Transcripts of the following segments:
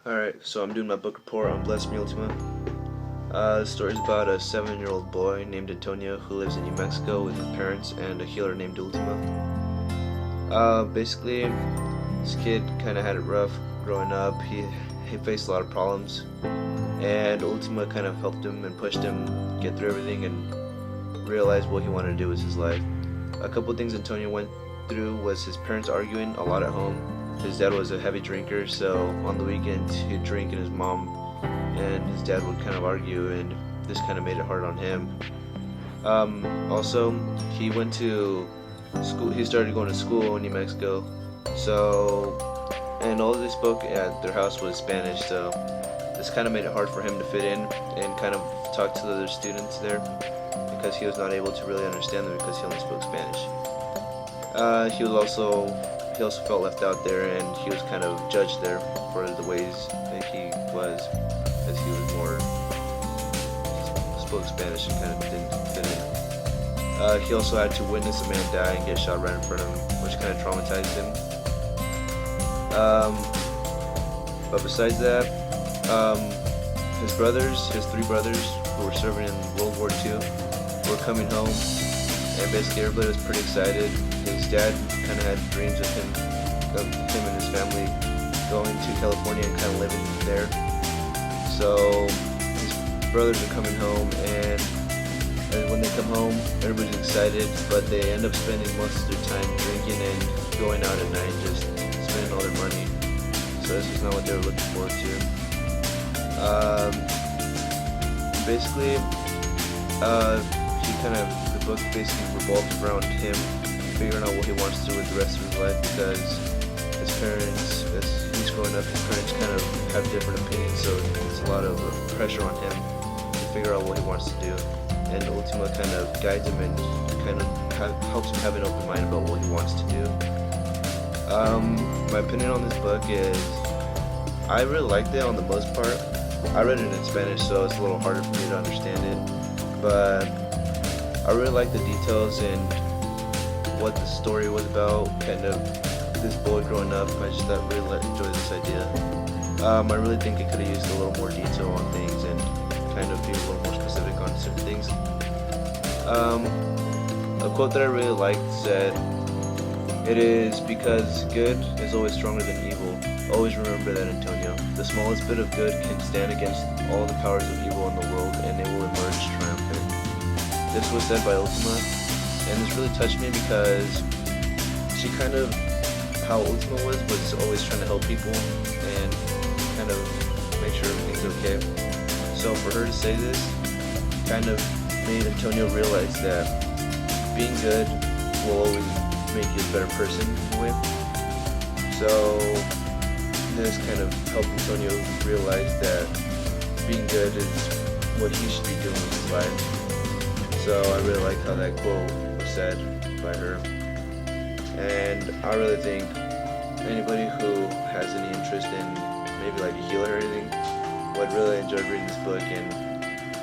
Alright, so I'm doing my book report on Bless Me Ultima. The story's about a 7-year-old boy named Antonio who lives in New Mexico with his parents and a healer named Ultima. Basically, this kid kind of had it rough growing up. He faced a lot of problems, and Ultima kind of helped him and pushed him get through everything and realize what he wanted to do with his life. A couple things Antonio went through was his parents arguing a lot at home. His dad was a heavy drinker, so on the weekends he'd drink and his mom and his dad would kind of argue, and this kind of made it hard on him. Also, he went to school. He started going to school in New Mexico, and all they spoke at their house was Spanish, so this kind of made it hard for him to fit in and kind of talk to the other students there, because he was not able to really understand them because he only spoke Spanish. He also felt left out there, and he was kind of judged there for the ways that he was, as he was more spoke Spanish and kind of didn't fit in. He also had to witness a man die and get shot right in front of him, which kind of traumatized him. But besides that, his three brothers who were serving in World War II were coming home, and basically everybody was pretty excited. His dad kind of had dreams of him and his family going to California and kind of living there. So his brothers are coming home, and when they come home, everybody's excited, but they end up spending most of their time drinking and going out at night, just spending all their money. So this was not what they were looking forward to. Basically, the book basically revolves around him figuring out what he wants to do with the rest of his life, because his parents, as he's growing up, his parents kind of have different opinions, so it's a lot of pressure on him to figure out what he wants to do, and Ultima kind of guides him and kind of helps him have an open mind about what he wants to do. My opinion on this book is, I really liked it on the most part. I read it in Spanish, so it's a little harder for me to understand it, but I really like the details and what the story was about, kind of this boy growing up. I just really enjoyed this idea. I really think it could have used a little more detail on things and kind of be a little more specific on certain things. A quote that I really liked said, "It is because good is always stronger than evil. Always remember that, Antonio. The smallest bit of good can stand against all the powers of evil in the world, and it will emerge triumphant." This was said by Ultima, and this really touched me because how Ultima was always trying to help people and kind of make sure everything's okay. So for her to say this kind of made Antonio realize that being good will always make you a better person in a way. So this kind of helped Antonio realize that being good is what he should be doing with his life. So I really like how that quote was said by her, and I really think anybody who has any interest in maybe like a healer or anything would really enjoy reading this book and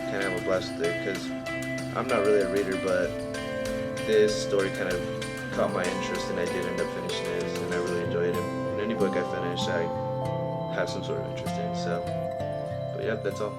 kind of have a blast with it, because I'm not really a reader, but this story kind of caught my interest and I did end up finishing it, and I really enjoyed it. And any book I finish, I have some sort of interest in. So, but yeah, that's all.